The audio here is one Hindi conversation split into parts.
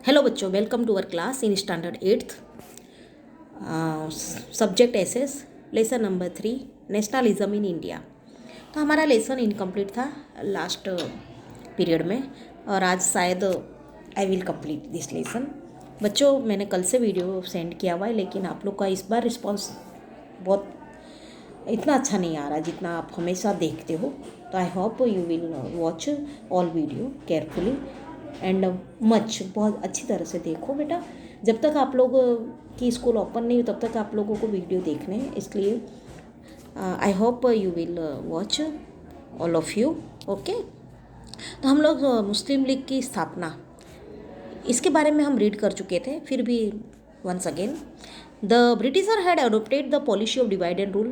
हेलो बच्चों, welcome to our class in standard eighth. Subject SS, lesson number 3, nationalism in India. तो हमारा लेसन इनकम्प्लीट था लास्ट पीरियड में, और आज शायद I will complete this lesson. बच्चों, मैंने कल से वीडियो सेंड किया हुआ है, लेकिन आप लोग का इस बार रिस्पॉन्स बहुत इतना अच्छा नहीं आ रहा जितना आप हमेशा देखते हो। तो I hope you will watch all video carefully and much, बहुत अच्छी तरह से देखो बेटा। जब तक आप लोग की स्कूल ओपन नहीं हो तब तक आप लोगों को वीडियो देखने हैं, इसलिए I hope you will watch all of you. Okay. तो हम लोग मुस्लिम लीग की स्थापना, इसके बारे में हम रीड कर चुके थे, फिर भी once again. The Britisher had adopted the policy of divide and rule.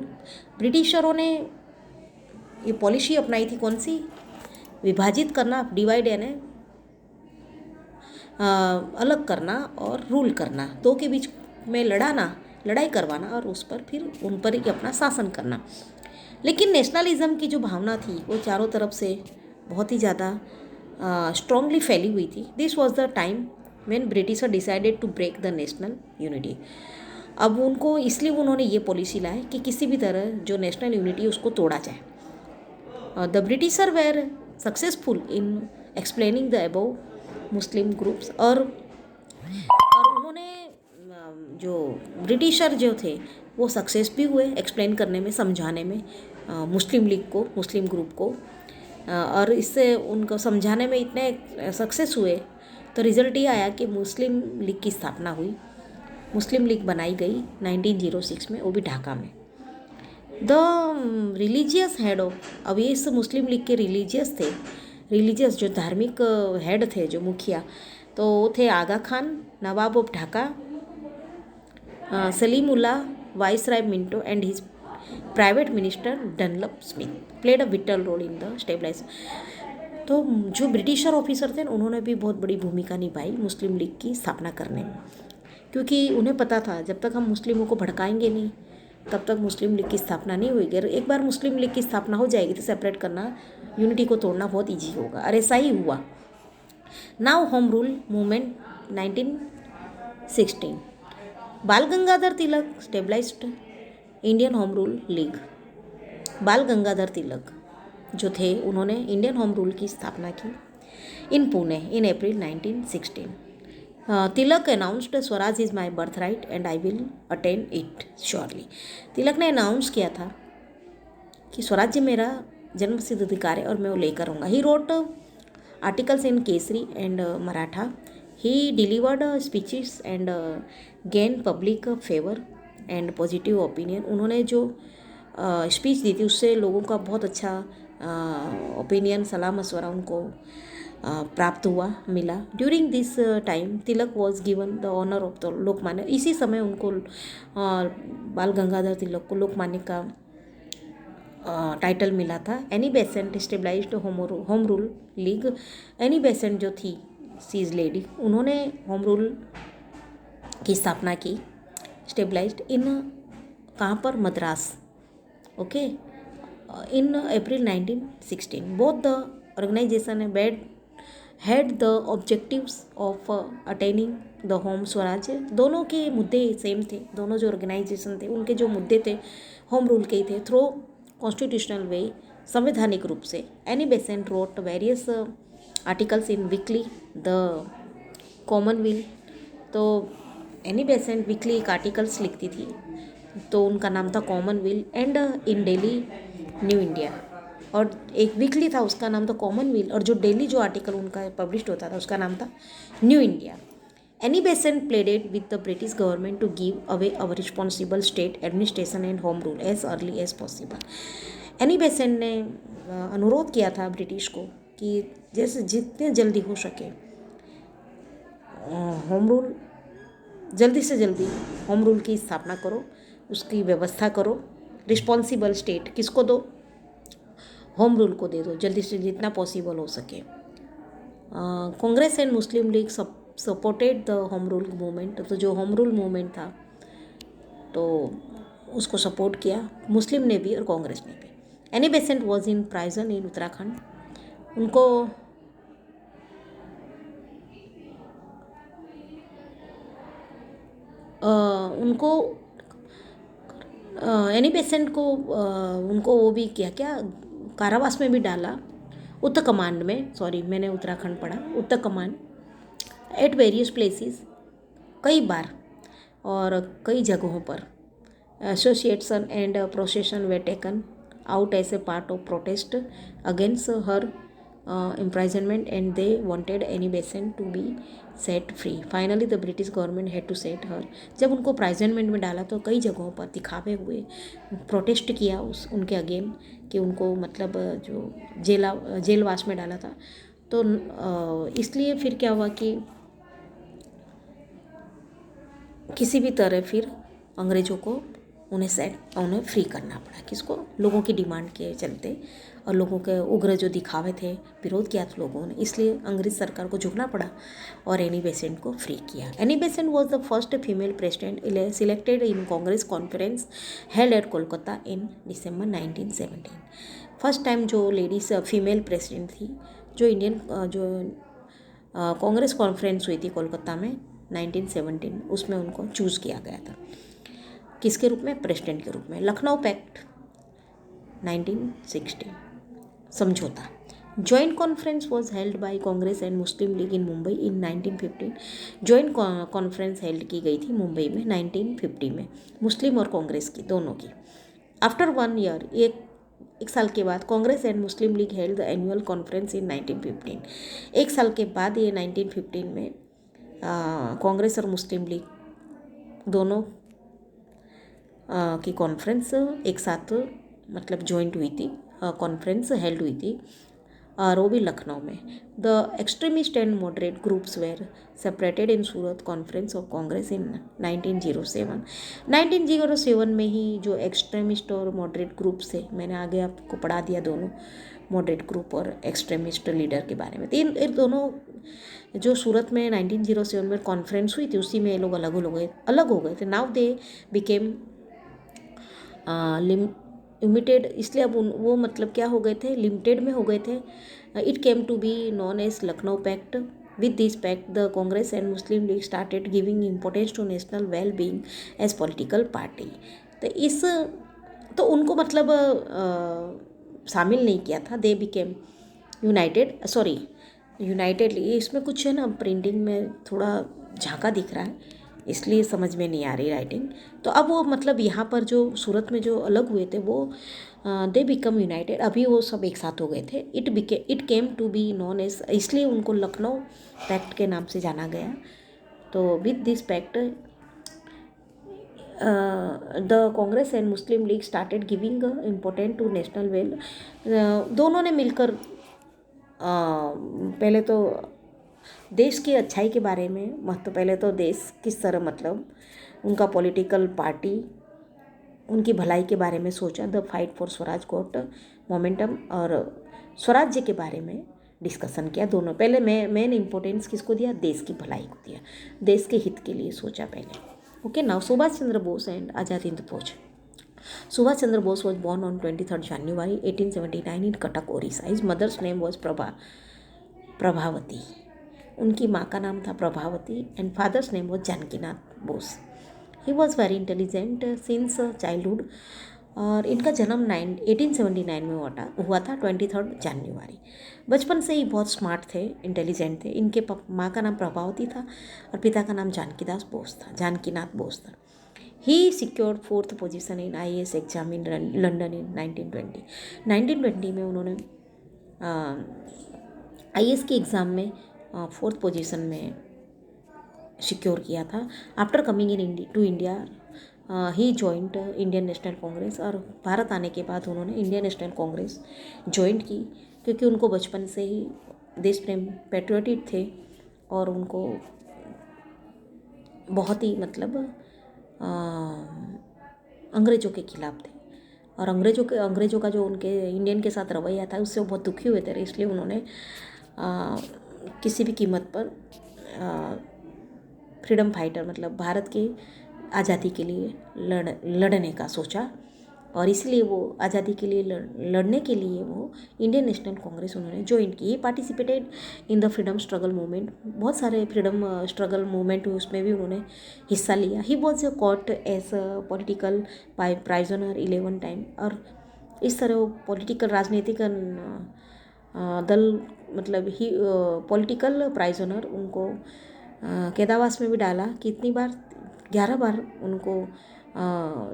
ब्रिटिशरों ने ये पॉलिसी अपनाई थी, कौन सी? विभाजित करना, डिवाइड यानी अलग करना, और रूल करना, दो के बीच में लड़ाई करवाना, और उस पर फिर उन पर ही अपना शासन करना। लेकिन नेशनलिज्म की जो भावना थी वो चारों तरफ से बहुत ही ज़्यादा स्ट्रांगली फैली हुई थी। This was the time when Britisher decided to break the national unity. अब उनको इसलिए उन्होंने ये पॉलिसी लाई कि किसी भी तरह जो नेशनल यूनिटी उसको तोड़ा जाए। The Britisher were successful in explaining the above Muslim groups, और उन्होंने जो ब्रिटिशर जो थे वो सक्सेस भी हुए एक्सप्लेन करने में, समझाने में मुस्लिम लीग को, मुस्लिम ग्रुप को। और इससे उनको समझाने में इतने सक्सेस हुए तो रिज़ल्ट ये आया कि मुस्लिम लीग की स्थापना हुई, मुस्लिम लीग बनाई गई 1906 में, वो भी ढाका में। द रिलीजियस हेड ऑफ, अब ये इस मुस्लिम लीग के रिलीजियस थे, रिलीजियस जो धार्मिक हेड थे, जो मुखिया, तो वो थे Aga Khan, nawab of Dhaka, Salimullah, viceroy Minto and his private minister Dunlop Smith played a vital role in the stabilize. तो जो ब्रिटिशर ऑफिसर थे उन्होंने भी बहुत बड़ी भूमिका निभाई मुस्लिम लीग की स्थापना करने में, क्योंकि उन्हें पता था जब तक हम मुस्लिमों को भड़काएंगे नहीं तब तक मुस्लिम लीग की स्थापना नहीं होगी। अगर एक बार मुस्लिम लीग की स्थापना हो जाएगी तो सेपरेट करना, यूनिटी को तोड़ना बहुत ईजी होगा, और ऐसा ही हुआ। Now home rule movement 1916, Bal Gangadhar Tilak stabilized Indian home rule league. Bal Gangadhar तिलक जो थे उन्होंने इंडियन होम रूल की स्थापना की in Pune in April 1916। Tilak announced swaraj is my birth right and I will attain it surely. Tilak ने अनाउंस किया था कि स्वराज्य मेरा जन्म सिद्ध अधिकार है और मैं वो लेकर आऊँगा। He wrote articles in Kesari and Maratha, he delivered speeches and gain public favour and positive opinion. उन्होंने जो स्पीच दी थी उससे लोगों का बहुत अच्छा ओपिनियन, सलाह मशवरा उनको प्राप्त हुआ, मिला। During this time Tilak was given the honour of the Lokmanya. इसी समय उनको बाल गंगाधर तिलक को लोकमान्य का टाइटल मिला था। Annie Besant stabilised Home rule League. Annie Besant जो थी, सी इज लेडी, उन्होंने होम रूल की स्थापना की, स्टेबलाइज्ड इन कहाँ पर? Madras. Okay, in April 1916। Both the organisation had the objectives of attaining the home Swaraj. दोनों के मुद्दे सेम थे, दोनों जो ऑर्गेनाइजेशन थे उनके जो मुद्दे थे होम रूल के ही थे, थ्रो कॉन्स्टिट्यूशनल वे, संवैधानिक रूप से। Annie Besant wrote various articles in weekly the Commonwealth. तो एनी बेसेंट वीकली एक आर्टिकल्स लिखती थी, तो उनका नाम था Commonwealth, and in daily New India, और एक वीकली था उसका नाम था कॉमनवेल्थ, और जो डेली जो आर्टिकल उनका पब्लिश होता था उसका नाम था New India. Annie Besant pleaded with the British government to give away our responsible state administration and home rule as early as possible. Annie Besant ने अनुरोध किया था ब्रिटिश को कि जैसे जितने जल्दी हो सके होम रूल, जल्दी से जल्दी होम रूल की स्थापना करो, उसकी व्यवस्था करो। रिस्पॉन्सिबल स्टेट किसको दो? होम रूल को दे दो, जल्दी से जितना पॉसिबल हो सके। Congress and Muslim league supported the home rule movement. तो जो होम रूल मूवमेंट था तो उसको सपोर्ट किया मुस्लिम ने भी और कांग्रेस ने भी। एनी बेसेंट वॉज इन प्राइजन इन उत्तराखंड। उनको उनको एनी बेसेंट को उनको वो भी किया क्या, कारावास में भी डाला, उत्तर कमांड में, सॉरी मैंने उत्तराखंड पढ़ा, उत्तर कमांड एट वेरियस प्लेसेस, कई बार और कई जगहों पर association and procession were taken out as a part of protest against her imprisonment and they wanted Annie Besant to be set free. Finally the British government had to set her. जब उनको imprisonment में डाला तो कई जगहों पर दिखावे हुए, प्रोटेस्ट किया उस उनके अगेन कि उनको मतलब जो जेलवास में डाला था। तो इसलिए फिर क्या हुआ कि किसी भी तरह फिर अंग्रेज़ों को उन्हें फ्री करना पड़ा। किसको? लोगों की डिमांड के चलते और लोगों के उग्र जो दिखावे थे, विरोध किया था लोगों ने, इसलिए अंग्रेज सरकार को झुकना पड़ा और एनी बेसेंट को फ्री किया। Annie Besant was the first female president selected in Congress conference held at Kolkata in December 1917। First time जो लेडीज फीमेल प्रेसिडेंट थी, जो कांग्रेस कॉन्फ्रेंस हुई थी कोलकाता में 1917, उसमें उनको चूज़ किया गया था। किसके रूप में? प्रेसिडेंट के रूप में। लखनऊ पैक्ट 1960 समझौता। Joint conference was held by Congress and Muslim league in Mumbai in 1915। Joint conference held की गई थी मुंबई में 1950 में, मुस्लिम और कांग्रेस की दोनों की। आफ्टर 1 ईयर, एक साल के बाद, Congress and Muslim league held the annual conference in 1915। एक साल के बाद ये 1915 में कांग्रेस और मुस्लिम लीग दोनों की कॉन्फ्रेंस एक साथ मतलब जॉइंट हुई थी, कॉन्फ्रेंस हेल्ड हुई थी और वो भी लखनऊ में। The extremist and moderate groups were separated in Surat conference of Congress in 1907। 1907 में ही जो एक्सट्रीमिस्ट और मॉडरेट ग्रुप्स थे, मैंने आगे आपको पढ़ा दिया दोनों मॉडरेट ग्रुप और एक्सट्रीमिस्ट लीडर के बारे में। इन दोनों जो सूरत में 1907 में कॉन्फ्रेंस हुई थी, उसी में ये लोग अलग हो गए थे। नाउ दे बिकेम लिमिटेड, इसलिए अब वो मतलब क्या हो गए थे, लिमिटेड में हो गए थे। It came to be known as Lucknow pact. With this pact the Congress and Muslim League started giving importance to national well being as political party. तो उनको मतलब शामिल नहीं किया था। They became united. इसमें कुछ है ना, प्रिंटिंग में थोड़ा झांका दिख रहा है, इसलिए समझ में नहीं आ रही राइटिंग। तो अब वो मतलब यहाँ पर जो सूरत में जो अलग हुए थे वो दे बिकम यूनाइटेड, अभी वो सब एक साथ हो गए थे। It came to be known as, इसलिए उनको लखनऊ पैक्ट के नाम से जाना गया। तो with this pact the Congress and Muslim League started giving important to national well. दोनों ने मिलकर पहले तो देश की अच्छाई के बारे में महत्व, पहले तो देश किस तरह मतलब उनका पॉलिटिकल पार्टी उनकी भलाई के बारे में सोचा। The fight for Swaraj got momentum, और स्वराज्य के बारे में डिस्कशन किया दोनों। पहले मेन इम्पोर्टेंस किसको दिया? देश की भलाई को दिया, देश के हित के लिए सोचा पहले। Okay, now Subhash Chandra Bose and Azad Hind Fauj. Subhash Chandra Bose was born on 23rd January 1879 in Cuttack, Orissa. His mother's name was Prabhavati. उनकी माँ का नाम था Prabhavati and father's name was Janakinath Bose. He was very intelligent since childhood, और इनका जन्म 1879 में हुआ था 23rd January। बचपन से ही बहुत स्मार्ट थे, इंटेलिजेंट थे। इनके माँ का नाम प्रभावती था और पिता का नाम जानकीनाथ बोस था। He secured 4th position in IAS exam in London in 1920। 1920 में उन्होंने IAS की एग्ज़ाम में 4th पोजीशन में सिक्योर किया था। After coming to India he joined Indian National Congress, और भारत आने के बाद उन्होंने इंडियन नेशनल कांग्रेस जॉइंट की, क्योंकि उनको बचपन से ही देश प्रेम, पैट्रियोटिक थे और उनको बहुत ही मतलब अंग्रेज़ों के खिलाफ थे, और अंग्रेज़ों का जो उनके इंडियन के साथ रवैया था उससे वो बहुत दुखी हुए थे। इसलिए उन्होंने किसी भी कीमत पर फ्रीडम फाइटर मतलब भारत की आज़ादी के लिए लड़ने का सोचा और इसलिए वो आज़ादी के लिए लड़ने के लिए वो इंडियन नेशनल कांग्रेस उन्होंने ज्वाइन की। He participated in the freedom struggle movement, बहुत सारे फ्रीडम स्ट्रगल मूवमेंट हुए उसमें भी उन्होंने हिस्सा लिया। He was caught as political prisoner 11 time, और इस तरह वो पॉलिटिकल राजनीतिक दल मतलब ही पॉलिटिकल प्राइजनर उनको कैदावास में भी डाला। कितनी बार, 11 बार उनको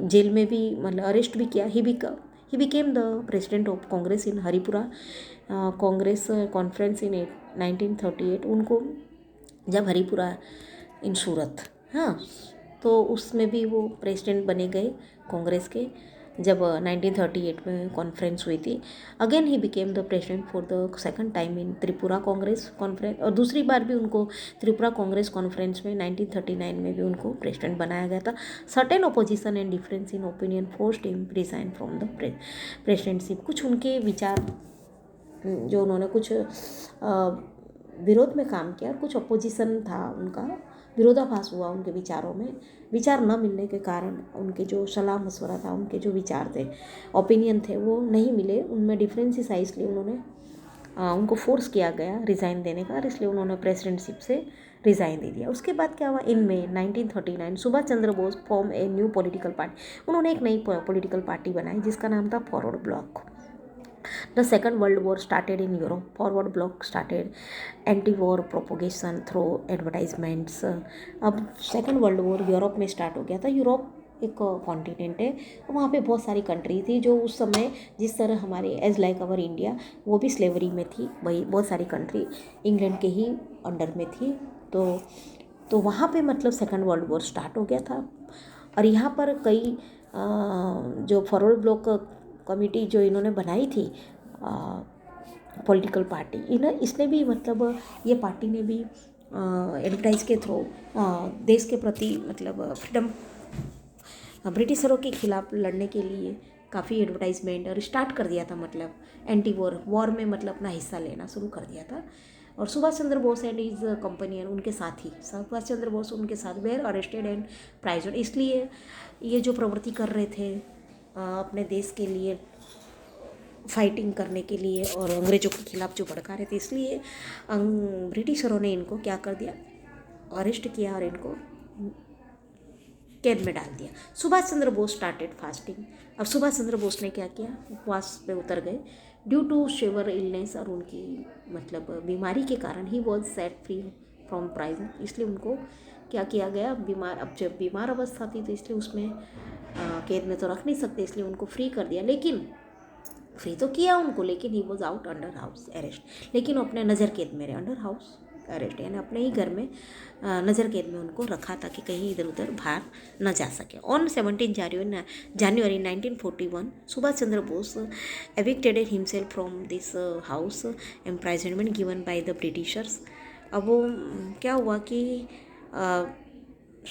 जेल में भी मतलब अरेस्ट भी किया। ही became the president of Congress in Haripura Congress conference in 1938। उनको जब हरिपुरा इन सूरत, हाँ, तो उसमें भी वो प्रेसिडेंट बने गए कांग्रेस के जब 1938 में कॉन्फ्रेंस हुई थी। Again he became the president for the second time in Tripura Congress conference, और दूसरी बार भी उनको त्रिपुरा कांग्रेस कॉन्फ्रेंस में 1939 में भी उनको प्रेसिडेंट बनाया गया था। Certain opposition and difference in opinion forced him resign from the presidentship. कुछ उनके विचार जो उन्होंने कुछ विरोध में काम किया, और कुछ अपोजिशन था, उनका विरोधाभास हुआ उनके विचारों में। विचार न मिलने के कारण उनके जो सलाह मशवरा था, उनके जो विचार थे, ओपिनियन थे, वो नहीं मिले, उनमें डिफरेंसेस आई, इसलिए उन्होंने उनको फोर्स किया गया रिज़ाइन देने का, और इसलिए उन्होंने प्रेसिडेंटशिप से रिज़ाइन दे दिया। उसके बाद क्या हुआ, in May 1939 Subhash Chandra Bose form a new political party. उन्होंने एक नई पॉलिटिकल पार्टी बनाई जिसका नाम था Forward Bloc. The Second World War started in Europe. Forward Bloc started anti-war propagation through advertisements. अब सेकेंड वर्ल्ड वॉर यूरोप में स्टार्ट हो गया था। यूरोप एक कॉन्टिनेंट है, तो वहाँ पे बहुत सारी कंट्री थी जो उस समय जिस तरह हमारे एज लाइक अवर इंडिया, वो भी स्लेवरी में थी। वही बहुत सारी कंट्री इंग्लैंड के ही अंडर में थी। तो वहाँ पे मतलब सेकेंड वर्ल्ड वॉर स्टार्ट हो गया था। और यहाँ पर कई जो फॉरवर्ड ब्लॉक कमेटी जो इन्होंने बनाई थी पॉलिटिकल पार्टी, इसने भी मतलब ये पार्टी ने भी एडवर्टाइज के थ्रू देश के प्रति मतलब फ्रीडम, ब्रिटिशरों के खिलाफ लड़ने के लिए काफ़ी एडवर्टाइजमेंट और स्टार्ट कर दिया था। मतलब एंटी वॉर में मतलब अपना हिस्सा लेना शुरू कर दिया था। और सुभाष चंद्र बोस एंड इज कंपनियन, उनके साथ ही सुभाष चंद्र बोस उनके साथ वेयर अरेस्टेड एंड प्राइजन। इसलिए ये जो प्रवृत्ति कर रहे थे अपने देश के लिए फाइटिंग करने के लिए और अंग्रेजों के खिलाफ जो भड़का रहे थे, इसलिए ब्रिटिशरों ने इनको क्या कर दिया, अरेस्ट किया और इनको कैद में डाल दिया। Subhash Chandra Bose started fasting. अब सुभाष चंद्र बोस ने क्या किया, उपवास पे उतर गए ड्यू टू शेवर इलनेस, और उनकी मतलब बीमारी के कारण he was set free from prison. इसलिए उनको क्या किया गया, अब जब बीमार अवस्था थी तो इसलिए उसमें कैद में तो रख नहीं सकते, इसलिए उनको फ्री कर दिया। लेकिन फ्री तो किया उनको, लेकिन he was out under house arrest. लेकिन अपने नज़र कैद में रहे, अंडर हाउस अरेस्ट यानी अपने ही घर में नज़र कैद में उनको रखा ताकि कहीं इधर उधर बाहर न जा सके। On 17 January 1941 Subhash Chandra Bose evicted himself from this house imprisonment given by the Britishers. अब वो क्या हुआ कि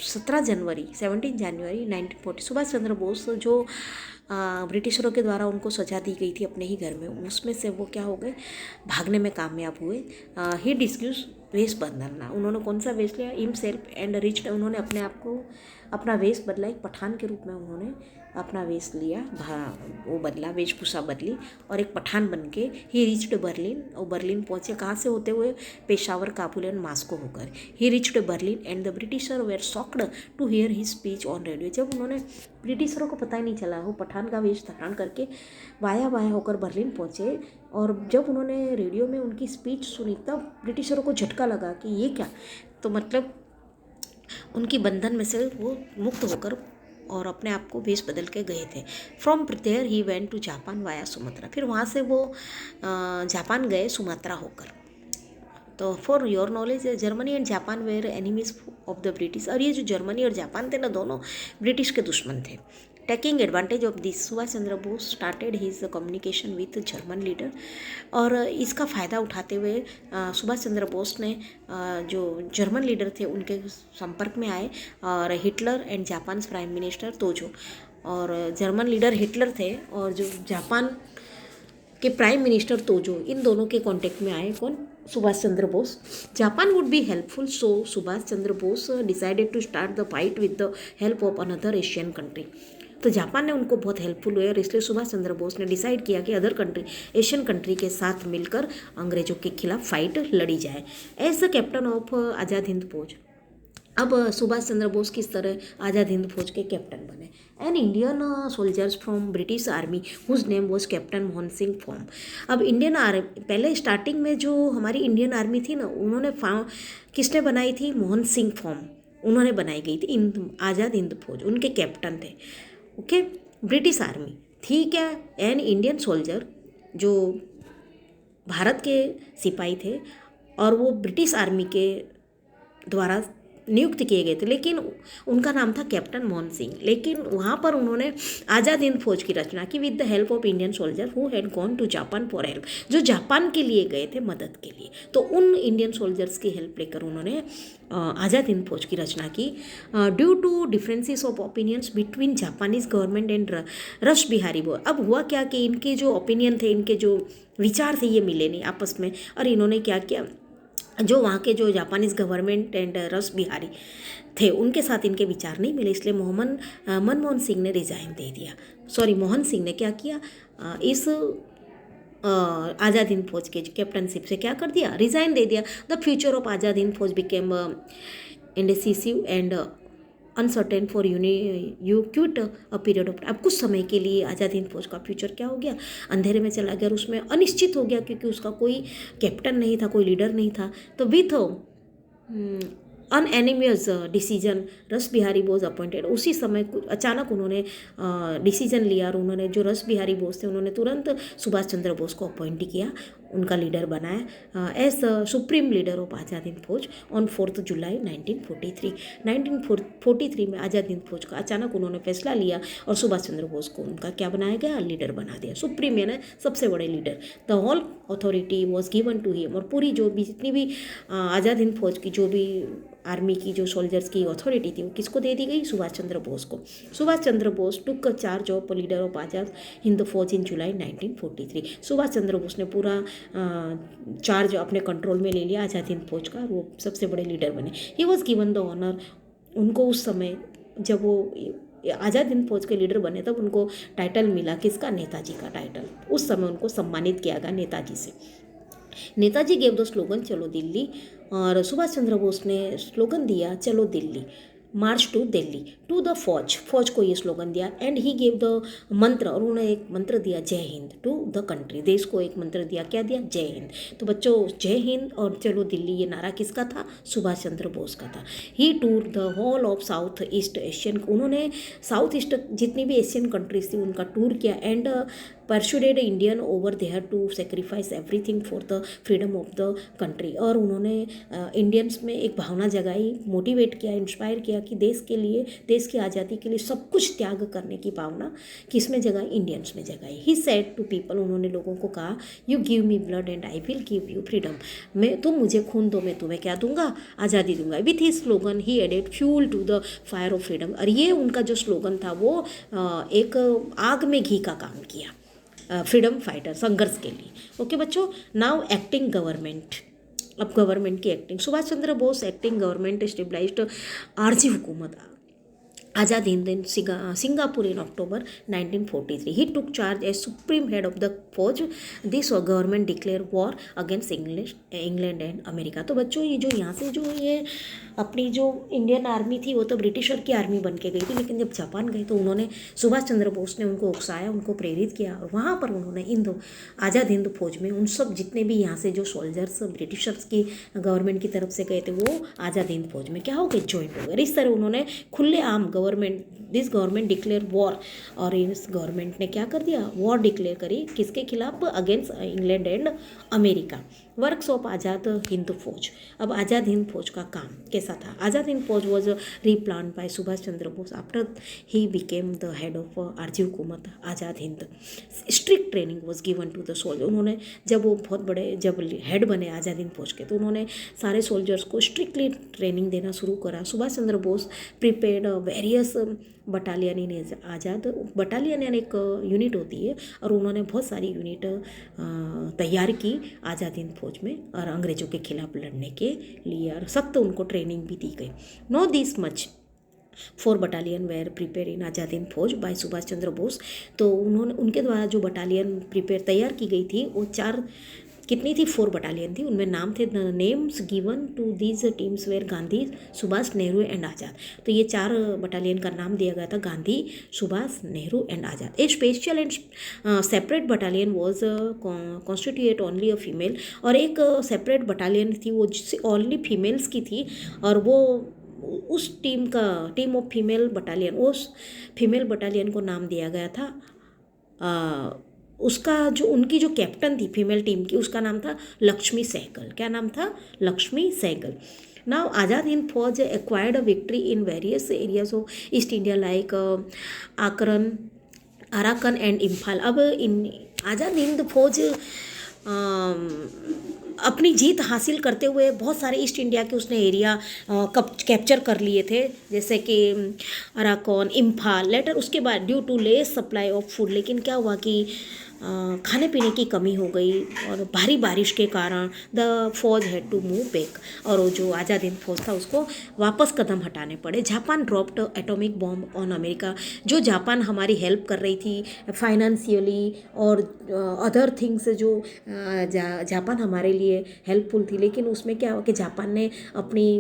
17 जनवरी 1940 सुभाष चंद्र बोस जो ब्रिटिशरों के द्वारा उनको सजा दी गई थी अपने ही घर में, उसमें से वो क्या हो गए, भागने में कामयाब हुए। ही डिस्क्यूज वेश बदलना, उन्होंने कौन सा वेश लिया, हिम सेल्फ एंड रिच्ड, उन्होंने अपने आप को अपना वेश बदला, एक पठान के रूप में उन्होंने अपना वेश लिया, वो बदला, वेशभूषा बदली और एक पठान बन के ही रिच्ड बर्लिन, और बर्लिन पहुँचे कहाँ से होते हुए, पेशावर, काबुल एंड मास्को होकर। He reached Berlin and the Britisher were shocked to hear he speech on radio. जब उन्होंने, ब्रिटिशरों को पता ही नहीं चला, वो पठान का वेश धारण करके वाया होकर बर्लिन पहुँचे, और जब उन्होंने रेडियो में उनकी स्पीच सुनी तब ब्रिटिशरों को झटका लगा कि ये क्या, तो मतलब उनकी बंधन में से वो मुक्त होकर और अपने आप को वेश बदल के गए थे। From there he went to Japan via Sumatra, फिर वहाँ से वो जापान गए सुमात्रा होकर। तो for your knowledge, Germany and Japan were enemies of the British, और ये जो जर्मनी और जापान थे ना, दोनों ब्रिटिश के दुश्मन थे। Taking advantage of this Subhash Chandra Bose started his communication with German leader, और इसका फ़ायदा उठाते हुए सुभाष चंद्र बोस ने जो जर्मन लीडर थे उनके संपर्क में आए, और Hitler and Japan prime minister Tojo, और जर्मन लीडर हिटलर थे और जो जापान के प्राइम मिनिस्टर तोजो, इन दोनों के कांटेक्ट में आए कौन, Subhash Chandra Bose. Japan would be helpful, so Subhash Chandra Bose decided to start the fight with the help of another Asian country. तो जापान ने उनको बहुत हेल्पफुल हुए और इसलिए सुभाष चंद्र बोस ने डिसाइड किया कि अदर कंट्री, एशियन कंट्री के साथ मिलकर अंग्रेजों के खिलाफ फाइट लड़ी जाए। As the captain of Azad Hind Fauj, अब सुभाष चंद्र बोस किस तरह आज़ाद हिंद फौज के कैप्टन बने। An Indian soldiers from British army whose name was captain Mohan Singh form. अब इंडियन आर्मी, पहले स्टार्टिंग में जो हमारी इंडियन आर्मी थी ना, उन्होंने किसने बनाई थी? मोहन सिंह फॉर्म उन्होंने बनाई गई थी आज़ाद हिंद फौज, उनके कैप्टन थे। ओके, ब्रिटिश आर्मी थी क्या? एन इंडियन सोल्जर जो भारत के सिपाही थे और वो ब्रिटिश आर्मी के द्वारा नियुक्त किए गए थे, लेकिन उनका नाम था कैप्टन मोहन सिंह। लेकिन वहाँ पर उन्होंने आज़ाद हिंद फौज की रचना की with the help of Indian soldier who had gone to Japan for help, जो जापान के लिए गए थे मदद के लिए। तो उन इंडियन सोल्जर्स की हेल्प लेकर उन्होंने आज़ाद हिंद फौज की रचना की। Due to differences of opinions between Japanese government and Rash Bihari Bose. अब हुआ क्या कि इनके जो ओपिनियन थे, इनके जो विचार थे, ये मिले नहीं आपस में, और इन्होंने क्या किया, जो वहाँ के जो जापानीज़ गवर्नमेंट एंड रस बिहारी थे उनके साथ इनके विचार नहीं मिले, इसलिए मनमोहन सिंह ने रिजाइन दे दिया। मोहन सिंह ने क्या किया, इस आज़ाद हिंद फौज के कैप्टनशिप से क्या कर दिया, रिजाइन दे दिया। The future of Azad Hind Fauj became indecisive and uncertain for you quit a period of. अब कुछ समय के लिए आज़ाद हिंद फौज का फ्यूचर क्या हो गया, अंधेरे में चला गया और उसमें अनिश्चित हो गया, क्योंकि उसका कोई कैप्टन नहीं था, कोई लीडर नहीं था। तो विथ अनएनिमियस डिसीजन रस बिहारी बोस अपॉइंटेड। उसी समय अचानक उन्होंने डिसीजन लिया और उन्होंने जो रस बिहारी बोस थे उन्होंने तुरंत सुभाष चंद्र बोस को अपॉइंट किया, उनका लीडर बनाया as the supreme leader of Azad Hind Fauj on 4 जुलाई 1943। 1943 में आज़ाद हिंद फौज का अचानक उन्होंने फैसला लिया और सुभाष चंद्र बोस को उनका क्या बनाया गया, लीडर बना दिया, सुप्रीम यानी सबसे बड़े leader. The whole authority was given to him, और पूरी जो भी जितनी भी आज़ाद हिंद फौज की जो भी आर्मी की जो सोल्जर्स की अथॉरिटी थी वो किसको दे दी गई, सुभाष चंद्र बोस को। Subhash Chandra Bose took charge of leader of Azad Hind Fauj in जुलाई 1943। सुभाष चंद्र बोस ने पूरा चार्ज अपने कंट्रोल में ले लिया आज़ाद हिंद फौज का, वो सबसे बड़े लीडर बने। He was given the honour, उनको उस समय जब वो आज़ाद हिंद फौज के लीडर बने तब उनको टाइटल मिला, किसका, नेताजी का टाइटल। उस समय उनको सम्मानित किया गया नेताजी से। नेताजी गेव द स्लोगन चलो दिल्ली, और सुभाष चंद्र बोस ने स्लोगन दिया चलो Delhi, march to Delhi to the फौज को ये स्लोगन दिया। एंड ही गेव द मंत्र, और उन्होंने एक मंत्र दिया जय हिंद टू द कंट्री, देश को एक मंत्र दिया, क्या दिया, जय हिंद। तो बच्चों जय हिंद और चलो दिल्ली ये नारा किसका था, सुभाष चंद्र बोस का था। He tour the whole of South East Asian, उन्होंने साउथ ईस्ट जितनी भी एशियन कंट्रीज थी उनका टूर किया। And persuaded Indian over there to sacrifice everything for the freedom of the country, और उन्होंने इंडियंस में एक भावना जगाई, मोटिवेट किया, इंस्पायर किया कि देश के लिए, देश की आज़ादी के लिए सब कुछ त्याग करने की भावना किस में जगाई, इंडियंस में जगाई। ही सेड टू पीपल, उन्होंने लोगों को कहा, you give me blood and I will give you freedom, तुम मुझे खून दो मैं तुम्हें क्या दूंगा, आज़ादी दूंगा। With he slogan he added fuel to the fire of freedom, और ये उनका जो स्लोगन था वो एक आग में घी का काम किया फ्रीडम फाइटर, संघर्ष के लिए। ओके बच्चों, नाउ एक्टिंग गवर्नमेंट, अब गवर्नमेंट की acting. Subhash Chandra Bose acting government stabilized Arzi Hukumat Azad Hind in Singapore in October 1943। He took charge as supreme head of the Fauj. This government declare war against England and America. तो बच्चों ये जो यहाँ से जो ये अपनी जो इंडियन आर्मी थी वो तो ब्रिटिशर की आर्मी बन के गई थी, लेकिन जब जापान गए तो उन्होंने, सुभाष चंद्र बोस ने उनको उकसाया, उनको प्रेरित किया, और वहाँ पर उन्होंने आज़ाद हिंद फौज में उन सब जितने भी यहाँ से जो सोल्जर्स ब्रिटिशर्स की गवर्नमेंट की तरफ से गए थे वो आज़ाद हिंद फौज में क्या हो गए, ज्वाइंट हो गए। इस तरह उन्होंने खुलेआम दिस गवर्नमेंट डिक्लेयर वॉर, और इस गवर्नमेंट ने क्या कर दिया, वॉर डिक्लेयर करी, किसके खिलाफ, against England and America. Works of Azad Hind Fauj. अब आज़ाद हिंद फौज का काम कैसा था, Azad Hind Fauj was replan by Subhash Chandra Bose after he became the head of Arzi Hukumat Azad Hind. Strict training was given to the soldier, उन्होंने जब वो बहुत बड़े जब हेड बने आज़ाद हिंद फौज के तो उन्होंने सारे सोल्जर्स को स्ट्रिक्टली ट्रेनिंग देना शुरू करा। Subhash Chandra Bose prepared various battalion इन आज़ाद, बटालियन यानी एक यूनिट होती है, और उन्होंने बहुत सारी यूनिट तैयार की आज़ाद हिंद फौज में और अंग्रेज़ों के खिलाफ लड़ने के लिए, और सख्त उनको ट्रेनिंग भी दी गई। Know this much, 4 battalion were prepare in Azad Hind Fauj by Subhash Chandra Bose. तो उन्होंने उनके द्वारा जो बटालियन प्रिपेयर तैयार की गई थी वो 4 कितनी थी 4 बटालियन थी। उनमें नाम थे, the names given to these teams were Gandhi, Subhash, Nehru and Azad. तो ये 4 बटालियन का नाम दिया गया था, Gandhi, Subhash, Nehru and Azad. A special and separate battalion was constitute only a female, और एक सेपरेट बटालियन थी वो ओनली फीमेल्स की थी, और वो उस टीम ऑफ फीमेल बटालियन, उस फीमेल बटालियन को नाम दिया गया था उसका जो उनकी जो कैप्टन थी फीमेल टीम की, उसका नाम था लक्ष्मी सहगल। क्या नाम था? Lakshmi Sahgal. Now Azad Hind Fauj acquired a victory in various areas of East India like Arakan and Imphal. अब इन आज़ाद हिंद फौज अपनी जीत हासिल करते हुए बहुत सारे ईस्ट इंडिया के उसने एरिया कैप्चर कर लिए थे, जैसे कि अराकन, इम्फाल। लेटर उसके बाद due to less supply of food, लेकिन क्या हुआ कि खाने पीने की कमी हो गई और भारी बारिश के कारण द फौज हैड टू मूव बैक, और वो जो आज़ाद हिंद फौज था उसको वापस कदम हटाने पड़े। Japan dropped atomic bomb on America. जो जापान हमारी हेल्प कर रही थी फाइनेंशियली और अदर थिंग्स, जो जापान हमारे लिए हेल्पफुल थी, लेकिन उसमें क्या हुआ कि जापान ने अपनी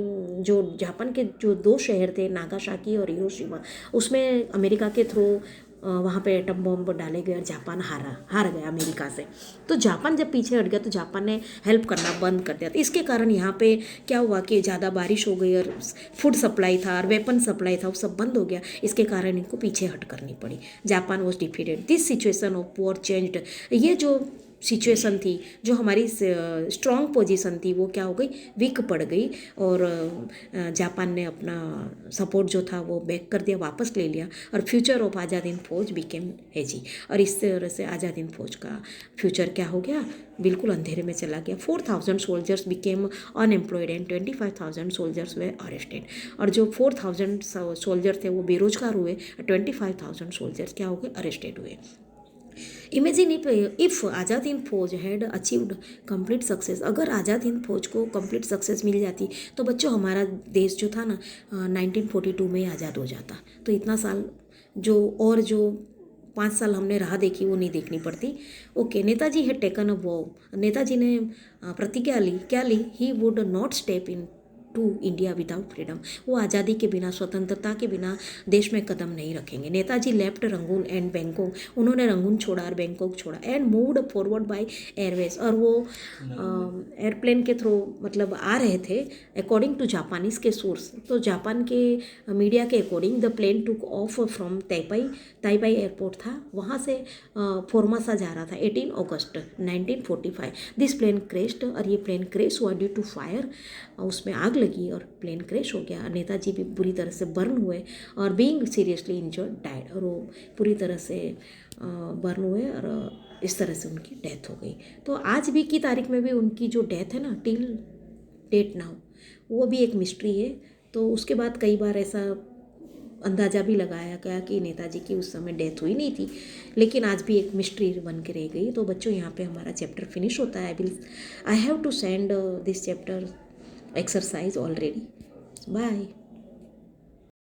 जापान के जो 2 शहर थे नागासाकी और हिरोशिमा, उसमें अमेरिका के थ्रू वहाँ पे एटम बॉम्ब डाले गए और जापान हार गया अमेरिका से। तो जापान जब पीछे हट गया तो जापान ने हेल्प करना बंद कर दिया। तो इसके कारण यहाँ पे क्या हुआ कि ज़्यादा बारिश हो गई और फूड सप्लाई था और वेपन सप्लाई था, वो सब बंद हो गया। इसके कारण इनको पीछे हट करनी पड़ी। Japan was defeated. This situation of war changed. ये जो सिचुएशन थी, जो हमारी स्ट्रॉन्ग पोजीशन थी, वो क्या हो गई, वीक पड़ गई, और जापान ने अपना सपोर्ट जो था वो बैक कर दिया, वापस ले लिया, और future of Azad Hind Fauj became hazy. और इस तरह से आज़ाद हिंद फौज का फ्यूचर क्या हो गया, बिल्कुल अंधेरे में चला गया। 4,000 soldiers became unemployed and 25,000 soldiers way arrested. और जो 4,000 सोल्जर थे वो बेरोजगार हुए, 25,000 सोल्जर्स क्या हो गए, अरेस्टेड हुए। इमेजिन इफ आज़ाद हिंद फौज हैड अचीव्ड कंप्लीट सक्सेस। अगर आज़ाद हिंद फौज को कंप्लीट सक्सेस मिल जाती तो बच्चों हमारा देश जो था ना 1942 में ही आज़ाद हो जाता। तो इतना साल जो 5 साल हमने राह देखी वो नहीं देखनी पड़ती। Okay, Netaji had taken a vow. Netaji ने प्रतिज्ञा ली, क्या ली, he would not step into India without freedom. वो आज़ादी के बिना, स्वतंत्रता के बिना देश में कदम नहीं रखेंगे। Netaji left Rangoon and Bangkok. उन्होंने रंगून छोड़ा और बैंकॉक छोड़ा। And moved forward by airways. और वो एयरप्लेन के थ्रू मतलब आ रहे थे अकॉर्डिंग टू जापानीज के सोर्स। तो जापान के मीडिया के according the plane took off from Taipei airport था, वहाँ से फोर्मासा जा रहा था 18 अगस्त 1945। This plane क्रेश्ड। और ये प्लेन क्रेश हुआ ड्यू टू फायर। उसमें आग लगी और प्लेन क्रैश हो गया। नेताजी भी बुरी तरह से बर्न हुए और बीइंग सीरियसली इंजर्ड डाइड। और वो पूरी तरह से बर्न हुए और इस तरह से उनकी डेथ हो गई। तो आज भी की तारीख में भी उनकी जो डेथ है ना, टिल डेट नाउ, वो भी एक मिस्ट्री है। तो उसके बाद कई बार ऐसा अंदाज़ा भी लगाया गया कि नेताजी की उस समय डेथ हुई नहीं थी, लेकिन आज भी एक मिस्ट्री बन के रह गई। तो बच्चों यहाँ पे हमारा चैप्टर फिनिश होता है। I have to send this chapter exercise already. Bye.